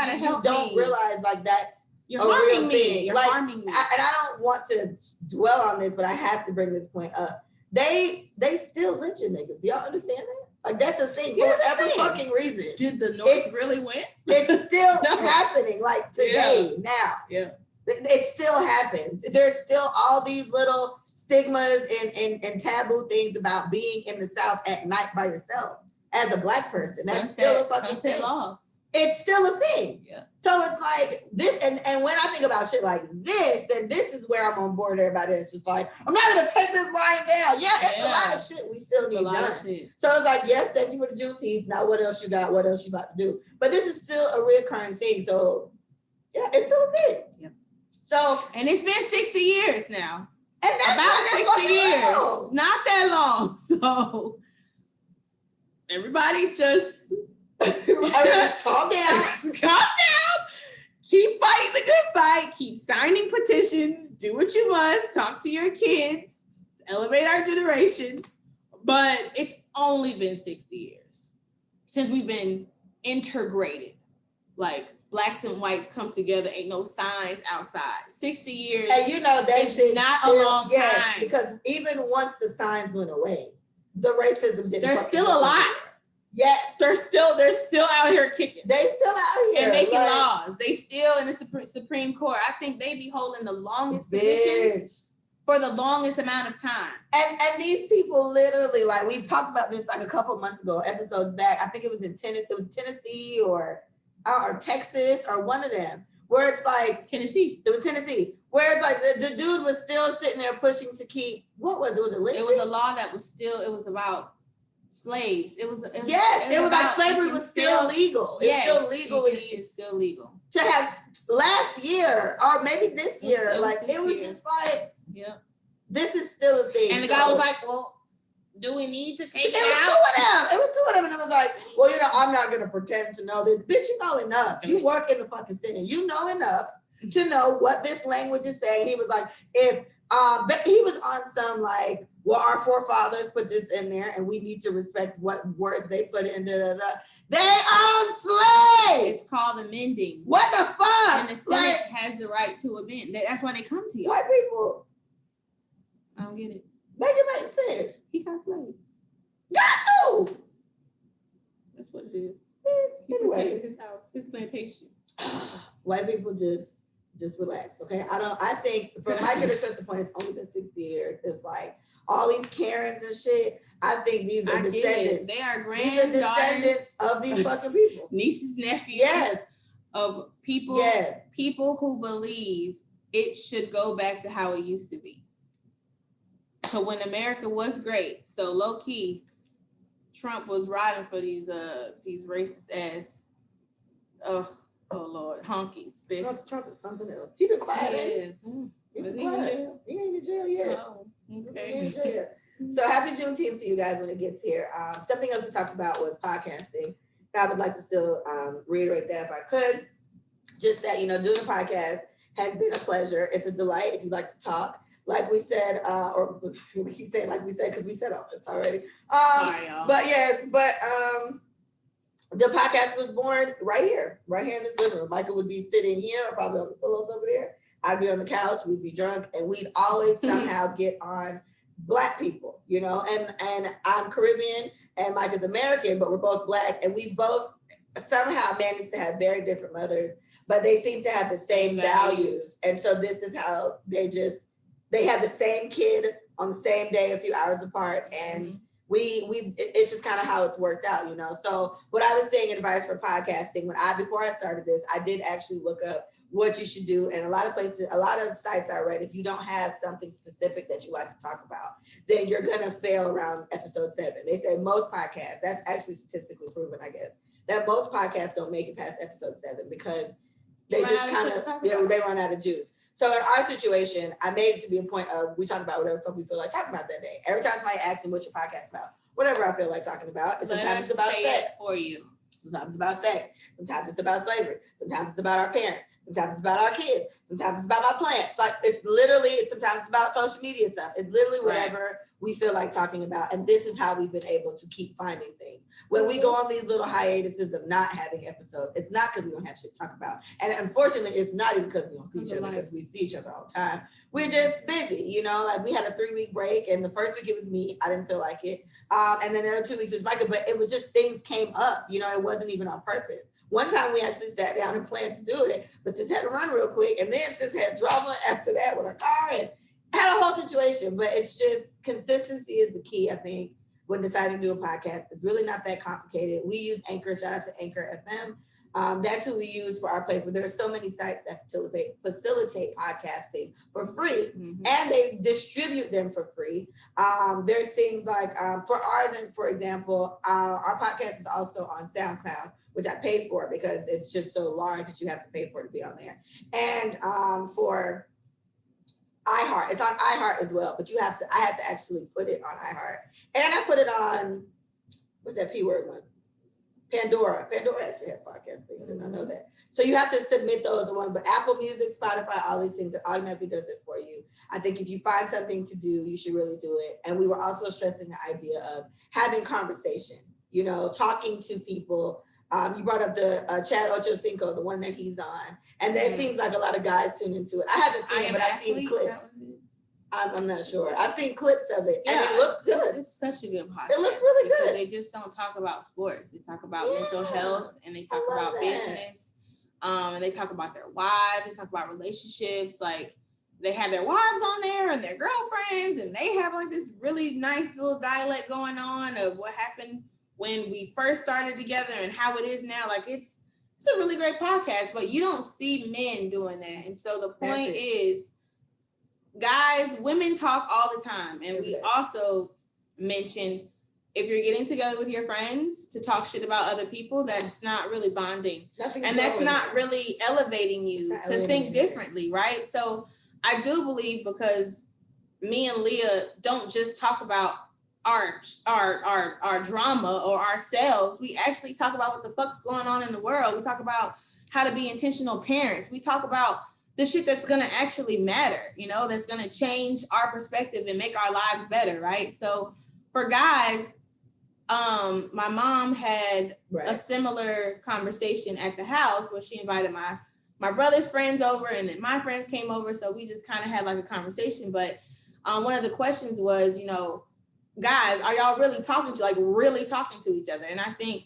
don't realize like that's you're harming me. You're like, harming me. And I don't want to dwell on this, but I have to bring this point up. They still lynching niggas. Do y'all understand that? Like that's a thing for every fucking reason. Did the North really win? It's still happening. Like today, now. Yeah. It still happens. There's still all these little stigmas and taboo things about being in the South at night by yourself as a Black person. That's still a fucking thing. Laws. It's still a thing. Yeah. So it's like this, and when I think about shit like this, then this is where I'm on board with everybody. It's just like, I'm not gonna take this lying down. Yeah, it's a lot of shit we still need done. So it's like, yes, thank you for the Juneteenth. Now what else you got? What else you about to do? But this is still a recurring thing. So yeah, it's still a thing. Yeah. So and it's been 60 years now. And that's about 60 years. Long. Not that long. So everybody just calm down. Calm down. Keep fighting the good fight. Keep signing petitions. Do what you must. Talk to your kids. Elevate our generation. But it's only been 60 years since we've been integrated. Like Blacks and whites come together. Ain't no signs outside. 60 years. And you know that shit not a long time. Because even once the signs went away, the racism didn't. They're still alive. Yes, they're still out here kicking. They still out here. They're making laws. They still in the Supreme Court. I think they be holding the longest positions for the longest amount of time. And these people literally, like we've talked about this like a couple months ago, episodes back. I think it was in Tennessee or Texas or one of them, where it's like Tennessee. It was Tennessee, where it's like the dude was still sitting there pushing to keep lynching? It was a law that was still. It was about slaves. It was like slavery was still legal. It's still legally. It's still legal. To have last year or maybe this year, it was just like, this is still a thing. And the guy was like, well, do we need to take it out? It was two of them. And it was like, well, I'm not going to pretend to know this. Bitch, you know enough. You work in the fucking Senate. You know enough to know what this language is saying. He was like, but he was on some like, well, our forefathers put this in there and we need to respect what words they put in. They own slaves. It's called amending. What the fuck? And the Senate has the right to amend. That's why they come to you. White people. I don't get it. Make it make sense. He got slaves. Got to. That's what it is. Anyway. His house, his plantation. White people just relax, okay? I think for Micah to stress the point, it's only been 60 years. It's like all these Karens and shit. I think these are descendants. They are granddaughters. These are descendants of these fucking people. Nieces, nephews. Yes. Of people. Yes. People who believe it should go back to how it used to be. So when America was great, so low key, Trump was riding for these racist ass. Oh Lord, honkies. Trump is something else. He been quiet. Is he in jail? He ain't in jail yet. Oh, okay. He ain't in jail. So happy Juneteenth to you guys when it gets here. Something else we talked about was podcasting. I would like to still reiterate that if I could. Just that, doing a podcast has been a pleasure. It's a delight if you like to talk. Like we said, or we keep saying like we said because we said all this already. Sorry, y'all. But yes, the podcast was born right here in this living room. Michael would be sitting here, or probably on the pillows over there. I'd be on the couch. We'd be drunk, and we'd always somehow get on Black people, And I'm Caribbean, and Mike is American, but we're both Black, and we both somehow managed to have very different mothers, but they seem to have the same values. And so this is how they had the same kid on the same day, a few hours apart, and it's just kind of how it's worked out, So what I was saying, advice for podcasting, before I started this, I did actually look up what you should do. And a lot of places, a lot of sites I read, if you don't have something specific that you like to talk about, then you're gonna fail around episode 7. They say most podcasts, that's actually statistically proven, I guess, that most podcasts don't make it past episode 7 because they just kind of, they run out of juice. So in our situation, I made it to be a point of, we talk about whatever fuck we feel like talking about that day. Every time somebody asks me what's your podcast about, whatever I feel like talking about. Sometimes it's about sex. For you. Sometimes it's about sex. Sometimes it's about slavery. Sometimes it's about our parents. Sometimes it's about our kids. Sometimes it's about my plants. Like it's literally, sometimes it's about social media stuff. It's literally whatever we feel like talking about. And this is how we've been able to keep finding things. When we go on these little hiatuses of not having episodes, it's not because we don't have shit to talk about. And unfortunately, it's not even because we don't see each other, because we see each other all the time. We're just busy, you know, like we had a 3-week break, and the first week it was me. I didn't feel like it. And then the other 2 weeks it was Micah, but it was just things came up, you know, it wasn't even on purpose. One time we actually sat down and planned to do it, but sis had to run real quick. And then sis had drama after that with her car and had a whole situation. But it's just consistency is the key, I think, when deciding to do a podcast. It's really not that complicated. We use Anchor, shout out to Anchor FM. That's who we use for our place, but there are so many sites that facilitate podcasting for free, and they distribute them for free. There's things like for ours, and for example, our podcast is also on SoundCloud, which I pay for because it's just so large that you have to pay for it to be on there. And for iHeart, it's on iHeart as well, but I had to actually put it on iHeart, and I put it on, what's that P word one? Pandora actually has podcasts, so you did not know that. So you have to submit those the one, but Apple Music, Spotify, all these things, it automatically does it for you. I think if you find something to do, you should really do it. And we were also stressing the idea of having conversation, you know, talking to people. You brought up the Chad Ochocinco, the one that he's on. And it seems like a lot of guys tune into it. I haven't seen it, but I've seen clips. I'm not sure. I've seen clips of it, and it looks good. It's such a good podcast. It looks really good. They just don't talk about sports. They talk about mental health, and they talk about business. And they talk about their wives. They talk about relationships. Like they have their wives on there and their girlfriends, and they have like this really nice little dialect going on of what happened when we first started together and how it is now. Like it's a really great podcast, but you don't see men doing that. And so the point is, guys, women talk all the time. And we also mentioned if you're getting together with your friends to talk shit about other people, that's not really bonding. And that's not really elevating you to think differently, right? So I do believe, because me and Leah don't just talk about our drama or ourselves, we actually talk about what the fuck's going on in the world. We talk about how to be intentional parents. We talk about the shit that's gonna actually matter, you know, that's gonna change our perspective and make our lives better, right? So for guys, my mom had a similar conversation at the house where she invited my brother's friends over, and then my friends came over, so we just kind of had like a conversation. But one of the questions was, you know, guys, are y'all really talking to each other? And I think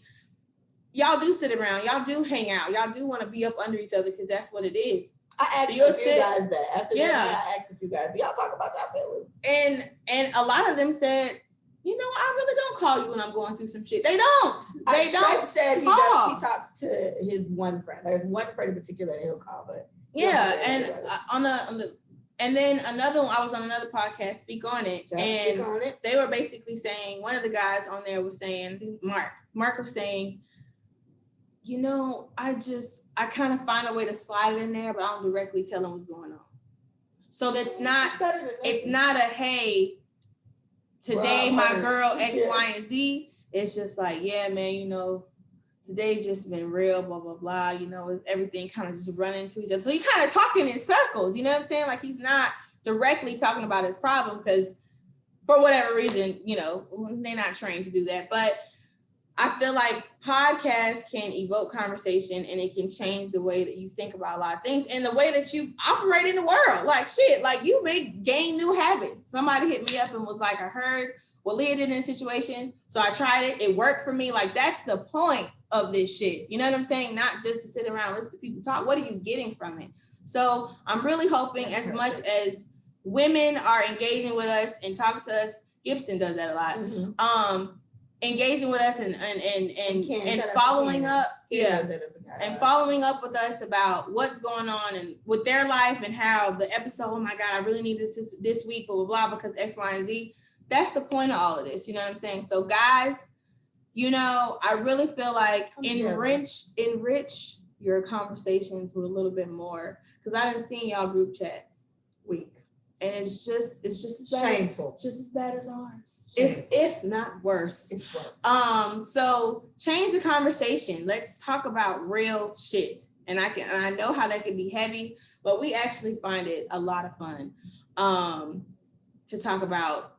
y'all do sit around, y'all do hang out, y'all do want to be up under each other, because that's what it is. I asked a few guys that. After that, I asked a few guys, y'all talk about y'all feelings? And a lot of them said, you know, I really don't call you when I'm going through some shit. They don't. They don't. Said he talks to his one friend. There's one friend in particular that he'll call, but and then another one, I was on another podcast, Speak On It, they were basically saying, one of the guys on there was saying, Mark was saying, you know, I kind of find a way to slide it in there, but I don't directly tell them what's going on. So it's not a, hey, today my girl X, Y, and Z. It's just like, yeah, man, you know, today just been real, blah, blah, blah. You know, it's everything kind of just running into each other. So he kind of talking in circles, you know what I'm saying? Like he's not directly talking about his problem, because for whatever reason, you know, they're not trained to do that. But I feel like podcasts can evoke conversation, and it can change the way that you think about a lot of things and the way that you operate in the world. Like shit, like you may gain new habits. Somebody hit me up and was like, I heard what Leah did in a situation, so I tried it. It worked for me. Like that's the point of this shit. You know what I'm saying? Not just to sit around and listen to people talk. What are you getting from it? So I'm really hoping, as much as women are engaging with us and talking to us, Gibson does that a lot. engaging with us and following up. And following up with us about what's going on and with their life and how the episode, oh my God, I really need this week, blah, blah, blah, because X, Y, and Z. That's the point of all of this. You know what I'm saying? So guys, you know, I really feel like enrich your conversations with a little bit more, because I didn't see y'all group chats. Weak. And it's just as bad shameful. Just as bad as ours. If not worse. It's worse. So change the conversation. Let's talk about real shit. And I know how that can be heavy, but we actually find it a lot of fun to talk about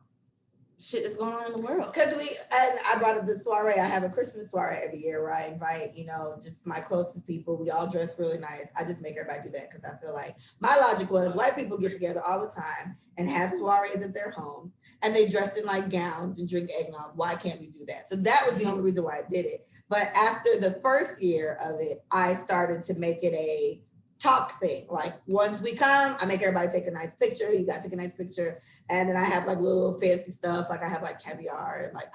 shit that's going on in the world. Because and I brought up the soiree. I have a Christmas soiree every year where I invite, you know, just my closest people. We all dress really nice. I just make everybody do that because I feel like my logic was white people get together all the time and have soirees at their homes and they dress in like gowns and drink eggnog. Why can't we do that? So that was the only reason why I did it. But after the first year of it, I started to make it a talk thing. Like once we come, I make everybody take a nice picture. You got to take a nice picture. And then I have like little fancy stuff. Like I have like caviar and like,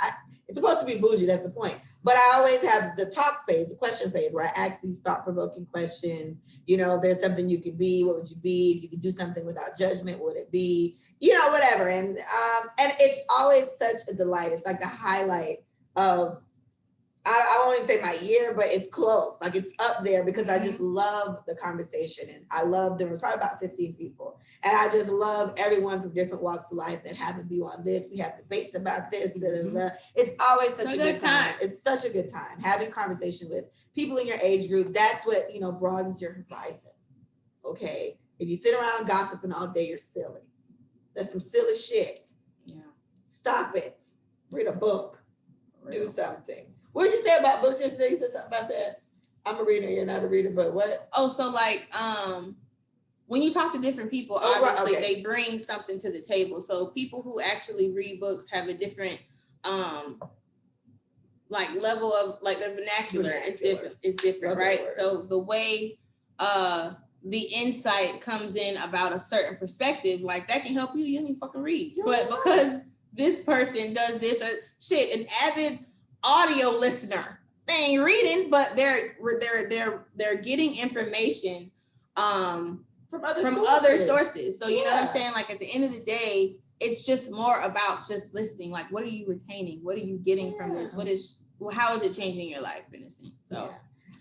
it's supposed to be bougie. That's the point. But I always have the talk phase, the question phase, where I ask these thought-provoking questions. You know, there's something you could be. What would you be? If you could do something without judgment, what would it be? You know, whatever. And it's always such a delight. It's like the highlight of, I won't even say my year, but it's close. Like it's up there because I just love the conversation. And I love, there was probably about 15 people. And I just love everyone from different walks of life that have a view on this. We have debates about this. It's always such a good time. It's such a good time. Having conversation with people in your age group, that's what, you know, broadens your horizon. Okay. If you sit around gossiping all day, you're silly. That's some silly shit. Yeah. Stop it. Read a book. Do something. What did you say about books yesterday? You said something about that. I'm a reader, you're not a reader, but what? Oh, so like when you talk to different people, obviously they bring something to the table. So people who actually read books have a different like level of like their vernacular is different, right? So the way the insight comes in about a certain perspective, like that can help you. You don't even fucking read. But because this person does this or shit, an avid audio listener, they ain't reading, but they're getting information from other sources. So you know what I'm saying? Like at the end of the day, it's just more about just listening. Like, what are you retaining? What are you getting from this? How is it changing your life in a sense? So.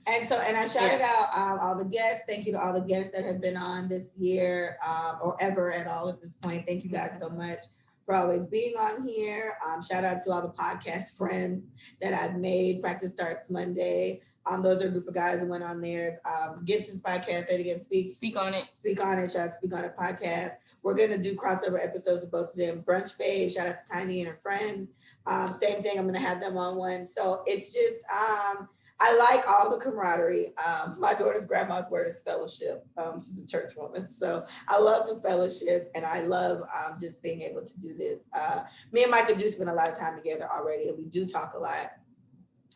And I shouted out all the guests. Thank you to all the guests that have been on this year or ever at all at this point. Thank you guys so much for always being on here. Shout out to all the podcast friends that I've made. Practice starts Monday. Those are a group of guys that went on there. Gibson's podcast, Say It Again, Speak on It. Speak on It. Shout out to Speak on It podcast. We're going to do crossover episodes of both of them. Brunch Babe, shout out to Tiny and her friends. Same thing, I'm going to have them on one. So it's just, I like all the camaraderie. My daughter's grandma's word is fellowship. She's a church woman. So I love the fellowship and I love just being able to do this. Me and Micah do spend a lot of time together already and we do talk a lot.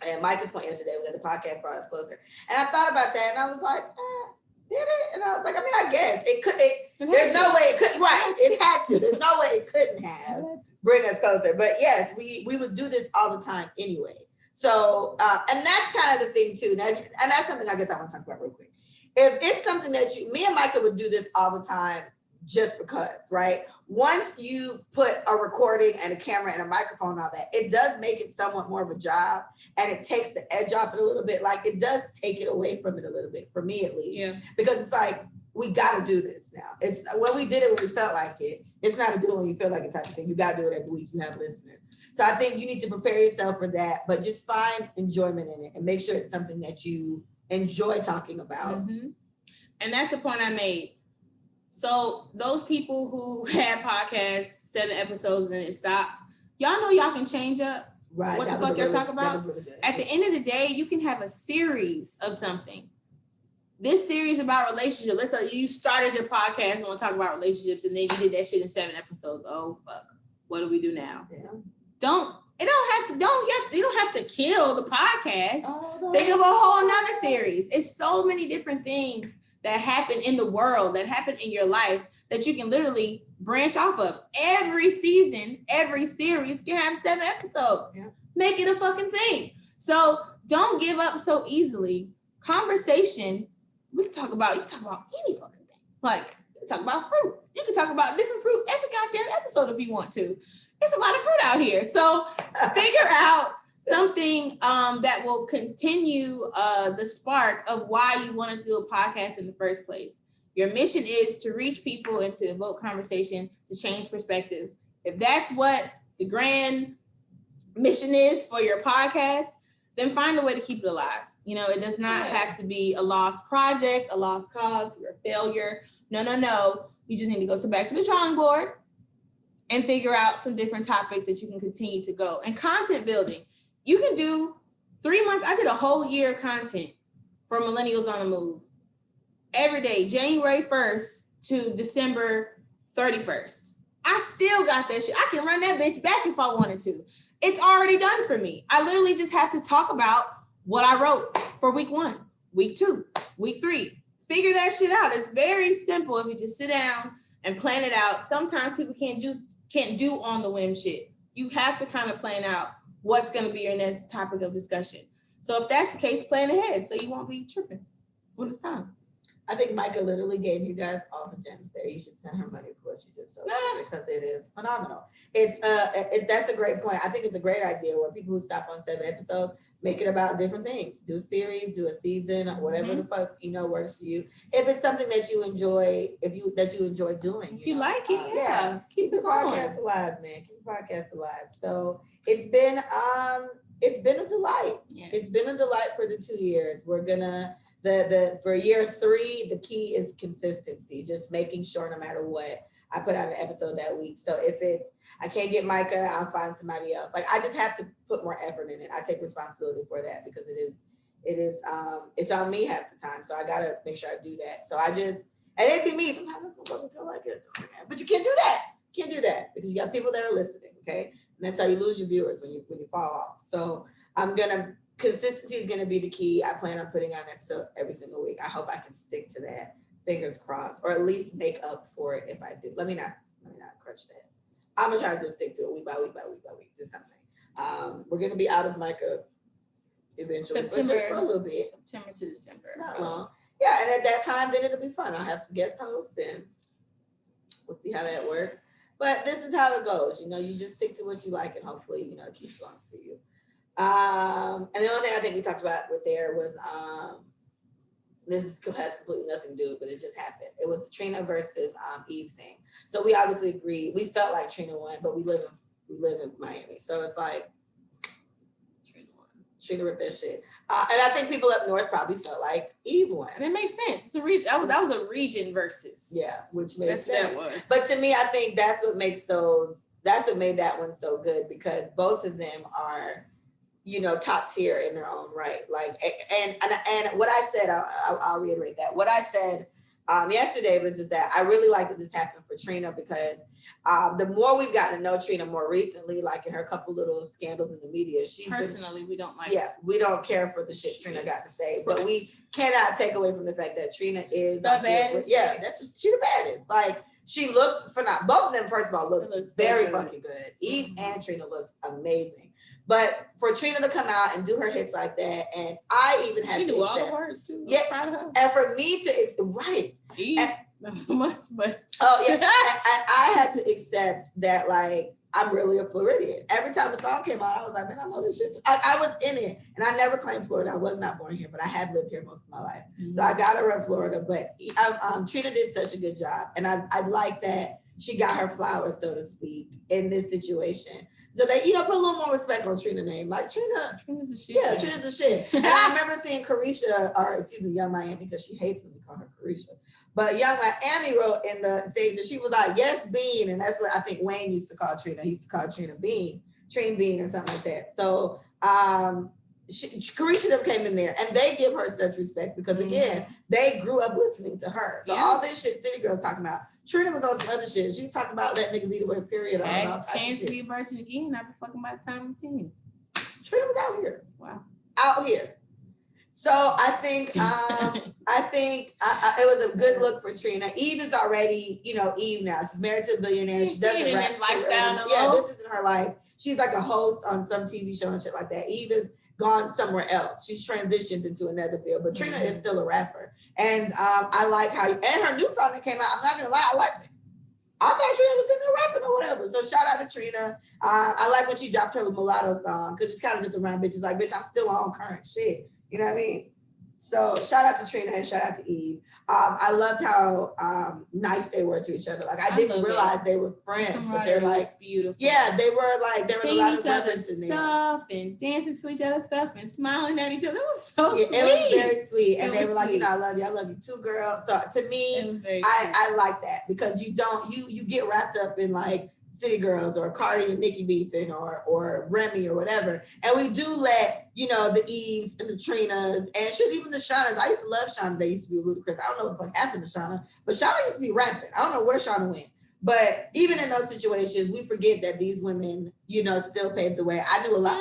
And Micah's point yesterday was that the podcast brought us closer. And I thought about that and I was like, did it? And I was like, I mean, I guess it could. There's no way it could. Right, it had to. There's no way it couldn't have bring us closer. But yes, we would do this all the time anyway. So, and that's kind of the thing too. Now, and that's something I guess I want to talk about real quick. If it's something that me and Micah would do this all the time just because, right? Once you put a recording and a camera and a microphone and all that, it does make it somewhat more of a job and it takes the edge off it a little bit. Like it does take it away from it a little bit, for me at least. Yeah. Because it's like, we got to do this now. It's when we did it when we felt like it. It's not a do it when you feel like it type of thing. You got to do it every week. You have listeners. So I think you need to prepare yourself for that, but just find enjoyment in it and make sure it's something that you enjoy talking about. Mm-hmm. And that's the point I made. So those people who had podcasts, 7 episodes, and then it stopped, y'all know y'all can change up. Right. What the fuck y'all talk about? Really at the end of the day, you can have a series of something. This series about relationships. Let's say you started your podcast and want to talk about relationships, and then you did that shit in 7 episodes. Oh fuck! What do we do now? Yeah. You don't have to kill the podcast. Think of a whole nother series. It's so many different things that happen in the world, that happen in your life, that you can literally branch off of. Every season, every series can have 7 episodes. Yeah. Make it a fucking thing. So don't give up so easily. Conversation, you can talk about any fucking thing. Like, you can talk about fruit. You can talk about different fruit every goddamn episode if you want to. There's a lot of fruit out here. So figure out something that will continue the spark of why you wanted to do a podcast in the first place. Your mission is to reach people and to evoke conversation, to change perspectives. If that's what the grand mission is for your podcast, then find a way to keep it alive. You know, it does not have to be a lost project, a lost cause, or a failure. No. You just need to go back to the drawing board and figure out some different topics that you can continue to go. And content building. You can do 3 months. I did a whole year of content for Millennials on the Move. Every day, January 1st to December 31st. I still got that shit. I can run that bitch back if I wanted to. It's already done for me. I literally just have to talk about what I wrote for week 1, week 2, week 3. Figure that shit out. It's very simple if you just sit down and plan it out. Sometimes people can't do on the whim shit. You have to kind of plan out what's going to be your next topic of discussion. So if that's the case, plan ahead so you won't be tripping when it's time. I think Micah literally gave you guys all the gems there. You should send her money for what she just sold because it is phenomenal. That's a great point. I think it's a great idea where people who stop on 7 episodes make it about different things. Do series, do a season, whatever the fuck works for you. If it's something that you enjoy, that you enjoy doing, if you like it, keep the podcast alive, man. Keep the podcast alive. So it's been a delight. Yes. It's been a delight for the 2 years. We're gonna. For year 3, the key is consistency, just making sure no matter what, I put out an episode that week. So if I can't get Micah, I'll find somebody else. Like, I just have to put more effort in it. I take responsibility for that because it's on me half the time. So I got to make sure I do that. So and it'd be me. Sometimes I don't feel like it. But you can't do that. Can't do that because you got people that are listening, okay? And that's how you lose your viewers when you fall off. So consistency is going to be the key. I plan on putting out an episode every single week. I hope I can stick to that. Fingers crossed, or at least make up for it if I do. Let me not crunch that. I'm gonna try to just stick to it week by week, just something. We're gonna be out of Micah eventually, but just for a little bit. September to December. Not long. Yeah, and at that time, then it'll be fun. I'll have some guest hosts, and we'll see how that works. But this is how it goes. You just stick to what you like, and hopefully, it keeps going for you. And the only thing I think we talked about with there was has completely nothing to do with it, but it just happened. It was the Trina versus Eve thing. So we obviously agreed. We felt like Trina won, but we live in Miami, so it's like Trina won. Trina ripped that shit. And I think people up north probably felt like Eve won. And it makes sense. It's a region. That was a region versus. Yeah, which makes sense. That was. But to me, I think that's what made that one so good because both of them are, top tier in their own right. Like, and what I said, I'll reiterate that. What I said yesterday was just that I really like that this happened for Trina because the more we've gotten to know Trina more recently, like in her couple little scandals in the media, we don't like. Yeah, we don't care for the shit Trina got to say, but we cannot take away from the fact that Trina is the baddest. Yeah, she the baddest. Like, she looked phenomenal. Both of them, first of all, looked very fucking good. Eve and Trina looked amazing. But for Trina to come out and do her hits like that, and I even had she to knew all the words too. Yeah, proud of her. And for me to not so much, but and I had to accept that, like, I'm really a Floridian. Every time the song came out, I was like, man, I know this shit. I was in it, and I never claimed Florida. I was not born here, but I have lived here most of my life, so I gotta rep Florida. But Trina did such a good job, and I like that she got her flowers, so to speak, in this situation. So they, put a little more respect on Trina's name. Like, Trina's a shit. Yeah, Trina's a shit. And I remember seeing Young Miami, because she hates when we call her Carisha. But Young Miami wrote in the thing that she was like, yes, Bean. And that's what I think Wayne used to call Trina. He used to call Trina Bean, Trina Bean or something like that. So Carisha them came in there and they give her such respect because, again, they grew up listening to her. So all this shit City Girls talking about, Trina was on some other shit. She was talking about letting niggas eat away, period. I had a chance to be a virgin again. I'd be fucking by the time I'm 10. Trina was out here. Wow. Out here. So I think it was a good look for Trina. Eve is already, Eve now. She's married to a billionaire. She doesn't rap. Lifestyle no yeah, this isn't her life. she's like a host on some TV show and shit like that. Eve is gone somewhere else. She's transitioned into another field, but Trina is still a rapper. And I like how, and her new song that came out, I'm not gonna lie, I liked it. I thought Trina was in there rapping or whatever. So shout out to Trina. I like when she dropped her Mulatto song because it's kind of just around bitches like, bitch, I'm still on current shit. You know what I mean? So shout out to Trina and shout out to Eve. I loved how nice they were to each other. Like I didn't realize they were friends, but they're like beautiful. Yeah, they were like seeing each other's stuff and dancing to each other's stuff and smiling at each other. It was so sweet. It was very sweet, and they were like, I love you too, girl. So to me, I like that because you don't you get wrapped up in like City Girls or Cardi and Nicki beefing or Remy or whatever. And we do let, the Eves and the Trinas and shit, even the Shaunas. I used to love Shauna. They used to be ludicrous. I don't know what happened to Shauna, but Shauna used to be rapping. I don't know where Shauna went. But even in those situations, we forget that these women, still paved the way. I knew a lot.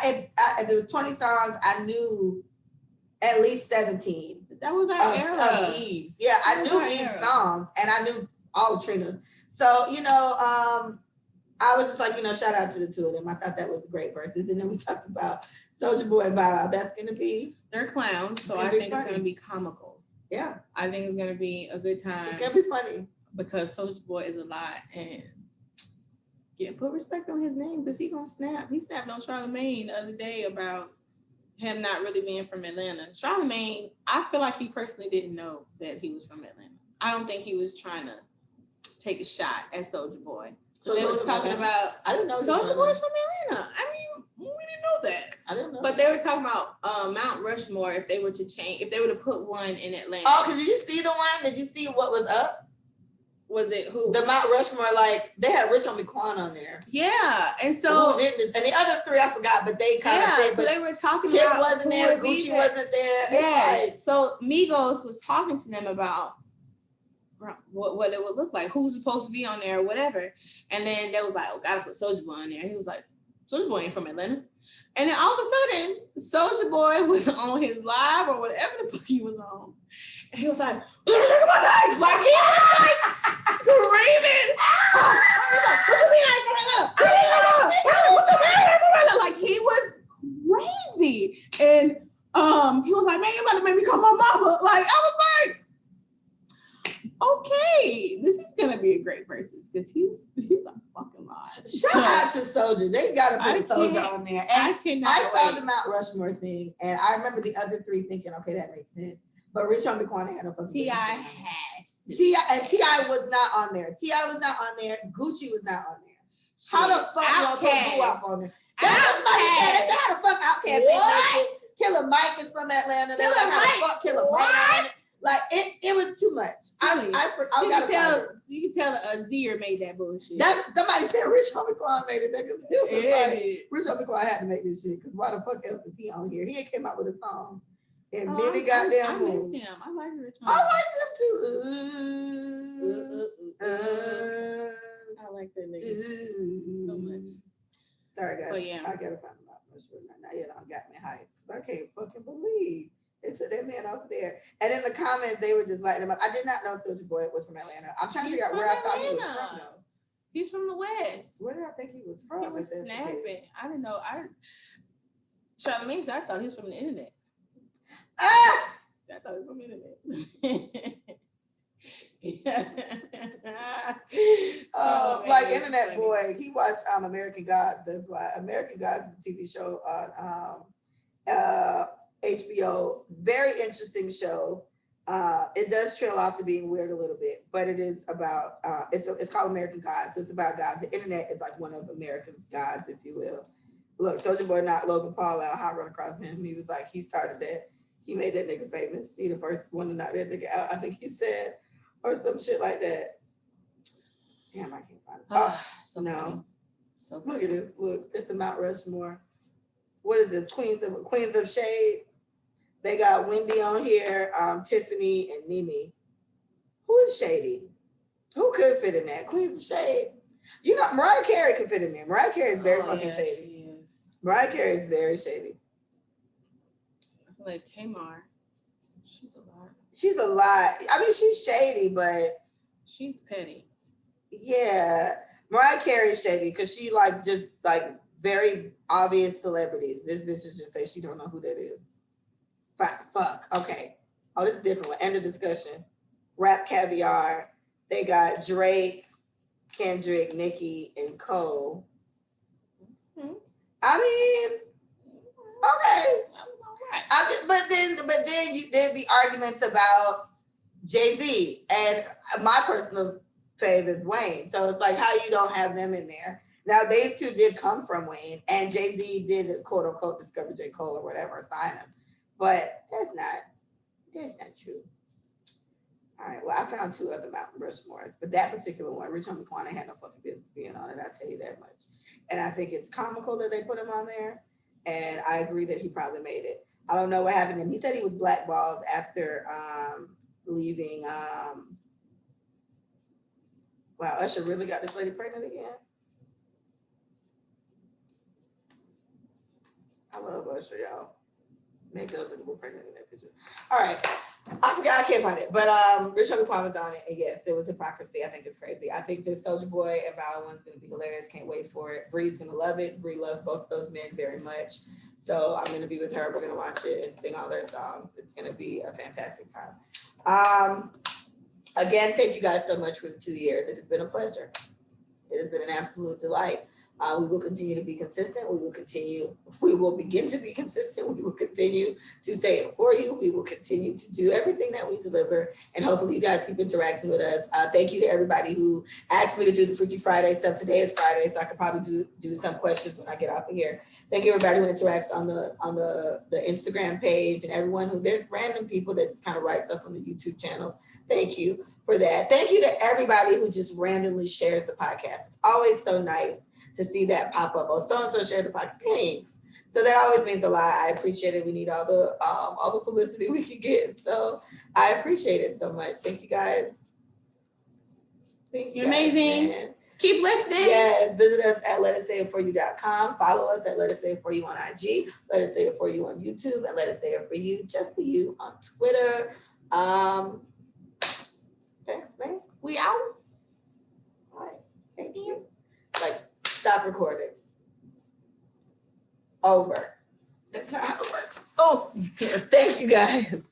If there was 20 songs, I knew at least 17. That was our era. Of Eves. Yeah, I knew Eve's songs and I knew all the Trinas. So, I was just like, shout out to the two of them. I thought that was great verses. And then we talked about Soulja Boy and Bow Wow. That's going to be... They're clowns, so I think it's going to be comical. Yeah. I think it's going to be a good time. It's going to be funny. Because Soulja Boy is a lot. And put respect on his name because he going to snap. He snapped on Charlamagne the other day about him not really being from Atlanta. Charlamagne, I feel like he personally didn't know that he was from Atlanta. I don't think he was trying to take a shot at Soulja Boy. So they was talking about, I didn't know Soulja Boy's from Atlanta. I mean, we didn't know that. I didn't know. But they were talking about Mount Rushmore if they were to put one in Atlanta. Oh, because did you see the one? Did you see what was up? Was it who? The Mount Rushmore, like they had Rich Homie Quan on there. Yeah, and so and the other three I forgot, but they kind of said. So they were talking Tip about wasn't there, Gucci wasn't there. Yes. Like, so Migos was talking to them about what it would look like, who's supposed to be on there or whatever. And then they was like, oh, gotta put Soulja Boy on there. He was like, Soulja Boy ain't from Atlanta. And then all of a sudden, Soulja Boy was on his live or whatever the fuck he was on. And he was like, look at my name! Like he was like screaming. What you mean I ain't from Atlanta? What you mean? Like he was crazy. And he was like, man, you about to make me call my mama. Like I was like, okay, this is gonna be a great versus because he's a fucking lot. Shout out to Soulja. They gotta put Soulja on there. And I saw the Mount Rushmore thing, and I remember the other three thinking, okay, that makes sense. But Rich Homie Quan had no fucking T.I. has T.I. was not on there. T.I. was not on there. Gucci was not on there. How the fuck y'all put Boo Up on there? That's somebody said it. How the fuck Outkast make it? Killer Mike is from Atlanta. They were like, how the fuck Killer Mike? Like it was too much. You can tell Azir made that bullshit. Somebody said Rich Homie Quan made it because Rich Homie Quan had to make this shit because why the fuck else is he on here? He ain't came out with a song. And Benny goddamn I miss him. I like Rich Homie. I liked him too. I like that nigga so much. Sorry guys. But yeah. I gotta find him out. Now you done got me hyped. I can't fucking believe it took that man off there. And in the comments, they were just lighting him up. I did not know Soulja Boy was from Atlanta. I'm trying to figure out where I thought he was from though. He's from the West. Where did I think he was from? He was snapping. I didn't know. Charlamagne said I thought he was from the internet. I thought he was from the internet. Like internet boy, he watched American Gods. That's why American Gods is a TV show on HBO. Very interesting show. It does trail off to being weird a little bit, but it is about it's called American Gods. So it's about gods. The internet is like one of America's gods, if you will. Look, Soulja Boy knocked Logan Paul out. I run across him. He was like, he started that. He made that nigga famous. He the first one to knock that nigga out. I think he said, or some shit like that. Damn, I can't find it. So no. Funny. So funny. Look at this. Look, it's a Mount Rushmore. What is this? Queens of Shade. They got Wendy on here, Tiffany and Nene. Who is shady? Who could fit in that? Queens of Shade. You know, Mariah Carey could fit in there. Mariah Carey is very fucking shady. She is. Mariah Carey is very shady. I feel like Tamar. She's a lot. She's a lot. I mean, she's shady, but she's petty. Yeah. Mariah Carey is shady because she like just like very obvious celebrities. This bitch is just say she don't know who that is. Fuck. Okay. Oh, this is a different one. End of discussion. Rap Caviar. They got Drake, Kendrick, Nicki, and Cole. Mm-hmm. I mean, okay. But then there'd be arguments about Jay-Z, and my personal fave is Wayne. So it's like how you don't have them in there. Now these two did come from Wayne, and Jay-Z did quote unquote discover J. Cole or whatever, sign him. But that's not true. All right, well, I found 2 other Mount Rushmores, but that particular one, Rich Homie Quan, had no fucking business being on it, I'll tell you that much. And I think it's comical that they put him on there, and I agree that he probably made it. I don't know what happened to him. He said he was blackballed after leaving. Wow, Usher really got this lady pregnant again? I love Usher, y'all. Make those look more pregnant in that picture. All right. I forgot, I can't find it. But Rich Homie Quan was on it, and yes, there was hypocrisy. I think it's crazy. I think this Soulja Boy and Val one's gonna be hilarious. Can't wait for it. Bree's gonna love it. Bree loves both those men very much. So I'm gonna be with her. We're gonna watch it and sing all their songs. It's gonna be a fantastic time. Again, thank you guys so much for the 2 years. It has been a pleasure. It has been an absolute delight. We will continue to be consistent. We will begin to be consistent. We will continue to say it for you. We will continue to do everything that we deliver. And hopefully you guys keep interacting with us. Thank you to everybody who asked me to do the Freaky Friday stuff. Today is Friday, so I could probably do some questions when I get off of here. Thank you everybody who interacts on the Instagram page, and everyone who, there's random people that just kind of write stuff on the YouTube channels. Thank you for that. Thank you to everybody who just randomly shares the podcast. It's always so nice to see that pop up. Oh, so-and-so shared the podcast. Thanks. So that always means a lot. I appreciate it. We need all the publicity we can get. So I appreciate it so much. Thank you guys. Thank you. You're amazing. Man. Keep listening. Yes. Visit us at letitsaitforYou.com. Follow us at Let It Say It For You on IG. Let It Say It For You on YouTube. And Let It Say It For You, just for you, on Twitter. Thanks, man. We out. All right. Thank you. Like, stop recording. Over. That's not how it works. Oh, thank you guys.